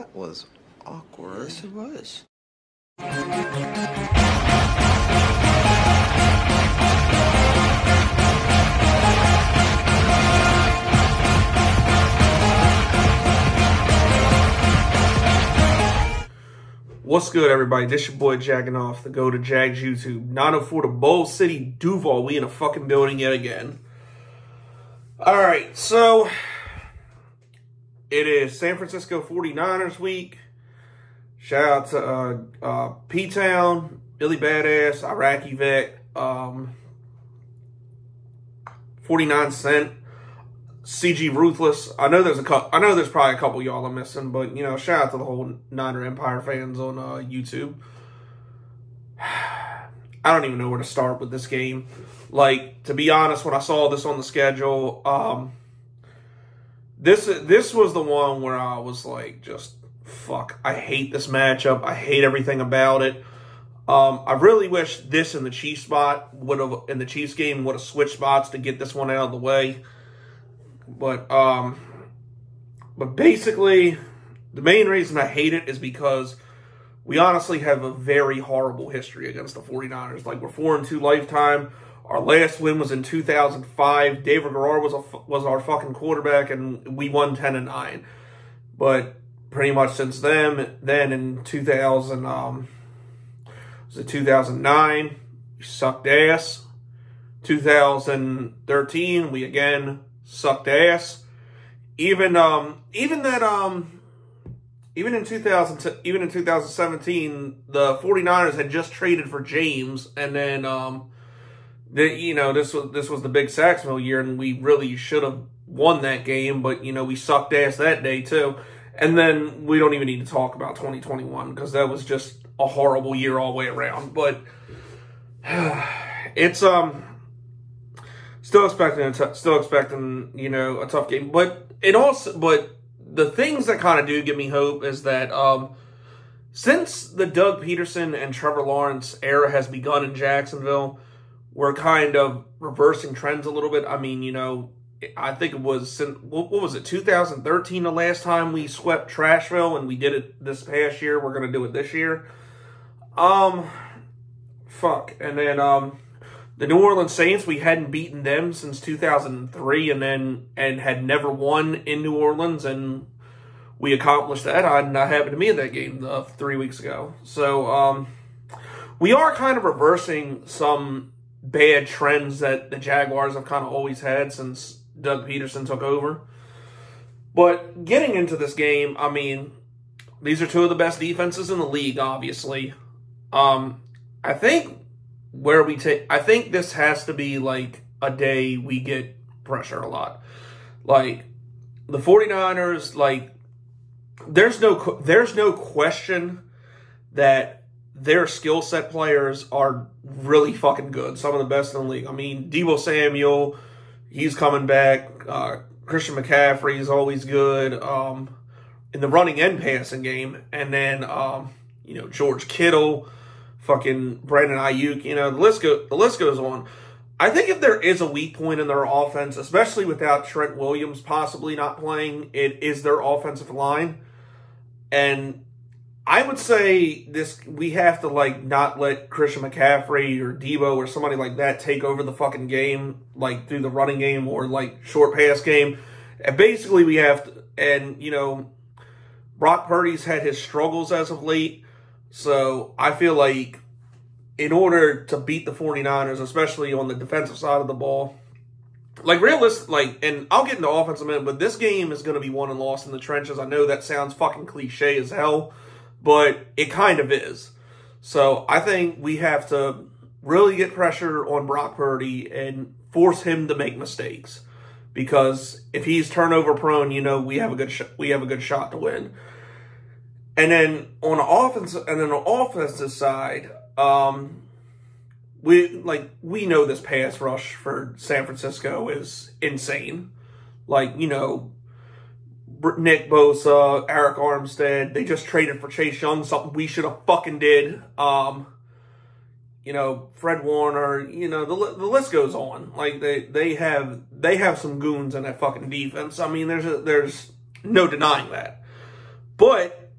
That was awkward. Yes, it was. What's good, everybody? This your boy Jacking Off, the Go to Jags YouTube. 904 to Bowl City, Duval. We in a fucking building yet again. Alright, so it is San Francisco 49ers week. Shout out to P-Town, Billy Badass, Iraqi Vet, 49 Cent, CG Ruthless. I know there's probably a couple y'all I'm missing, but you know, shout out to the whole Niner Empire fans on YouTube. I don't even know where to start with this game. Like, to be honest, when I saw this on the schedule, this was the one where I was like, just fuck, I hate this matchup. I hate everything about it. I really wish this and the Chiefs game would have switched spots to get this one out of the way. But basically, the main reason I hate it is because we honestly have a very horrible history against the 49ers. Like, we're 4-2 lifetime. Our last win was in 2005. David Garrard was our fucking quarterback, and we won 10-9. But pretty much since then in 2009, we sucked ass. 2013, we again sucked ass. Even in 2017, the 49ers had just traded for James, and then this was the big Saxonville year, and we really should have won that game, but you know, we sucked ass that day too. And then we don't even need to talk about 2021 because that was just a horrible year all the way around. But it's still expecting a tough game. But the things that kind of do give me hope is that since the Doug Peterson and Trevor Lawrence era has begun in Jacksonville, we're kind of reversing trends a little bit. I mean, you know, I think it was, what was it, 2013 the last time we swept Trashville, and we did it this past year. We're going to do it this year. Fuck. And then the New Orleans Saints, we hadn't beaten them since 2003 and had never won in New Orleans, and we accomplished that. That happened to me at that game 3 weeks ago. So we are kind of reversing some bad trends that the Jaguars have kind of always had since Doug Peterson took over. But getting into this game, I mean, these are two of the best defenses in the league, obviously. I think this has to be like a day we get pressure a lot. Like, the 49ers, like, there's no question that their skill set players are really fucking good. Some of the best in the league. I mean, Deebo Samuel, he's coming back. Christian McCaffrey is always good in the running and passing game. And then, George Kittle, fucking Brandon Ayuk, the list goes on. I think if there is a weak point in their offense, especially without Trent Williams possibly not playing, it is their offensive line. And I would say we have to, like, not let Christian McCaffrey or Deebo or somebody like that take over the fucking game, like, through the running game or, like, short pass game. And basically we have to, and, Brock Purdy's had his struggles as of late. So I feel like in order to beat the 49ers, especially on the defensive side of the ball, and I'll get into offense in a minute, but this game is going to be won and lost in the trenches. I know that sounds fucking cliche as hell, but it kind of is. So I think we have to really get pressure on Brock Purdy and force him to make mistakes. Because if he's turnover prone, we have a good shot to win. And then on the offensive side, we know this pass rush for San Francisco is insane. Like, Nick Bosa, Eric Armstead, they just traded for Chase Young, something we should have fucking did. Fred Warner, the list goes on. Like, they have some goons in that fucking defense. I mean, there's no denying that. But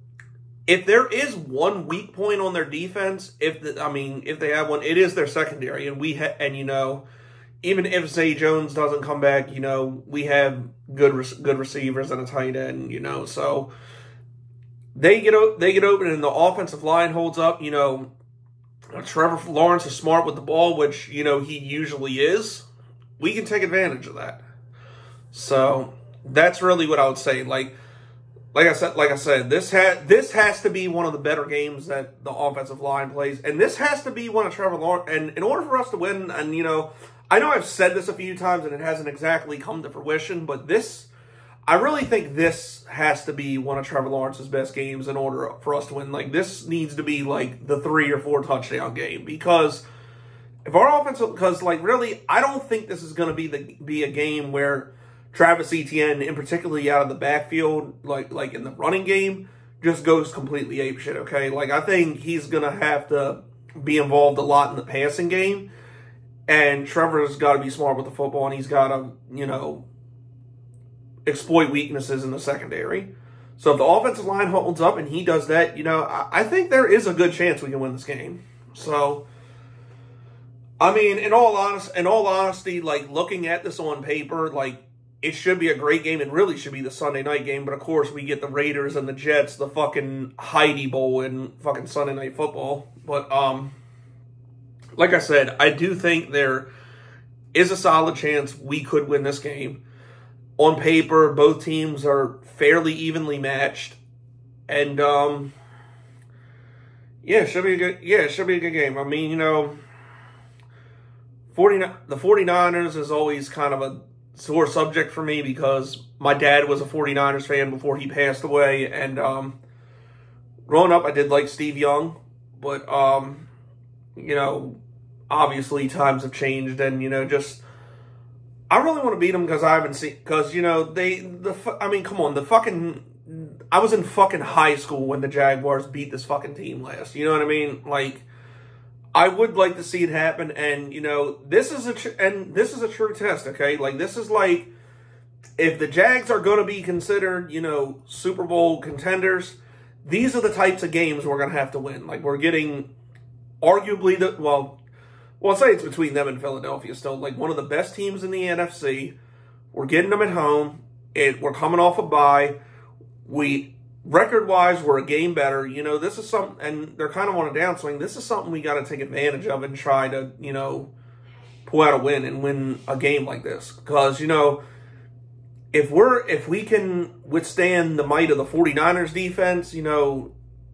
if there is one weak point on their defense, if they have one, it is their secondary, and even if Zay Jones doesn't come back, we have good receivers and a tight end, so they get open and the offensive line holds up. Trevor Lawrence is smart with the ball, which he usually is. We can take advantage of that. So that's really what I would say. Like I said, this has to be one of the better games that the offensive line plays, and this has to be one of Trevor Lawrence. And in order for us to win, and I know I've said this a few times and it hasn't exactly come to fruition, but I really think this has to be one of Trevor Lawrence's best games in order for us to win. Like, this needs to be like the 3 or 4 touchdown game, because if our offense, really, I don't think this is going to be a game where Travis Etienne, in particularly out of the backfield, like in the running game, just goes completely apeshit, okay? Like, I think he's going to have to be involved a lot in the passing game, and Trevor's got to be smart with the football, and he's got to, exploit weaknesses in the secondary. So if the offensive line holds up and he does that, I think there is a good chance we can win this game. So, in all honesty, like, looking at this on paper, like, it should be a great game. It really should be the Sunday night game. But, of course, we get the Raiders and the Jets, the fucking Heidi Bowl in fucking Sunday Night Football. But, like I said, I do think there is a solid chance we could win this game. On paper, both teams are fairly evenly matched. And, it should be a good game. The 49ers is always kind of a sore subject for me, because my dad was a 49ers fan before he passed away, and growing up I did like Steve Young, but obviously times have changed, and I really want to beat them, because I haven't seen, because come on, I was in fucking high school when the Jaguars beat this fucking team last. You know what I mean? Like, I would like to see it happen, and this is a true test, okay? Like, this is like, if the Jags are going to be considered, Super Bowl contenders, these are the types of games we're going to have to win. Like, we're getting arguably I'll say it's between them and Philadelphia still, like, one of the best teams in the NFC. We're getting them at home. We're coming off a bye. Record-wise, we're a game better. This is something, and they're kind of on a downswing. This is something we got to take advantage of and try to, pull out a win and win a game like this. Because, if we can withstand the might of the 49ers defense,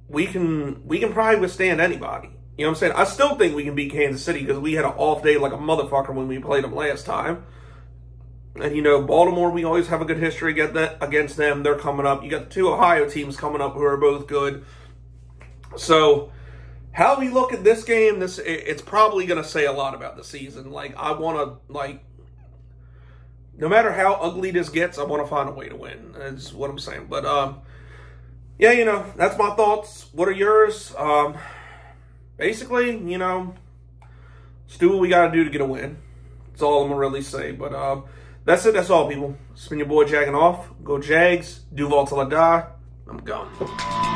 we can probably withstand anybody. You know what I'm saying? I still think we can beat Kansas City, because we had an off day like a motherfucker when we played them last time. And, Baltimore, we always have a good history against them. They're coming up. You got the 2 Ohio teams coming up who are both good. So, how we look at this game, it's probably going to say a lot about the season. Like, I want to, no matter how ugly this gets, I want to find a way to win. That's what I'm saying. But, that's my thoughts. What are yours? Basically, let's do what we got to do to get a win. That's all I'm going to really say. But that's it. That's all, people. It's been your boy Jagging Off. Go Jags. Duval till I die. I'm gone.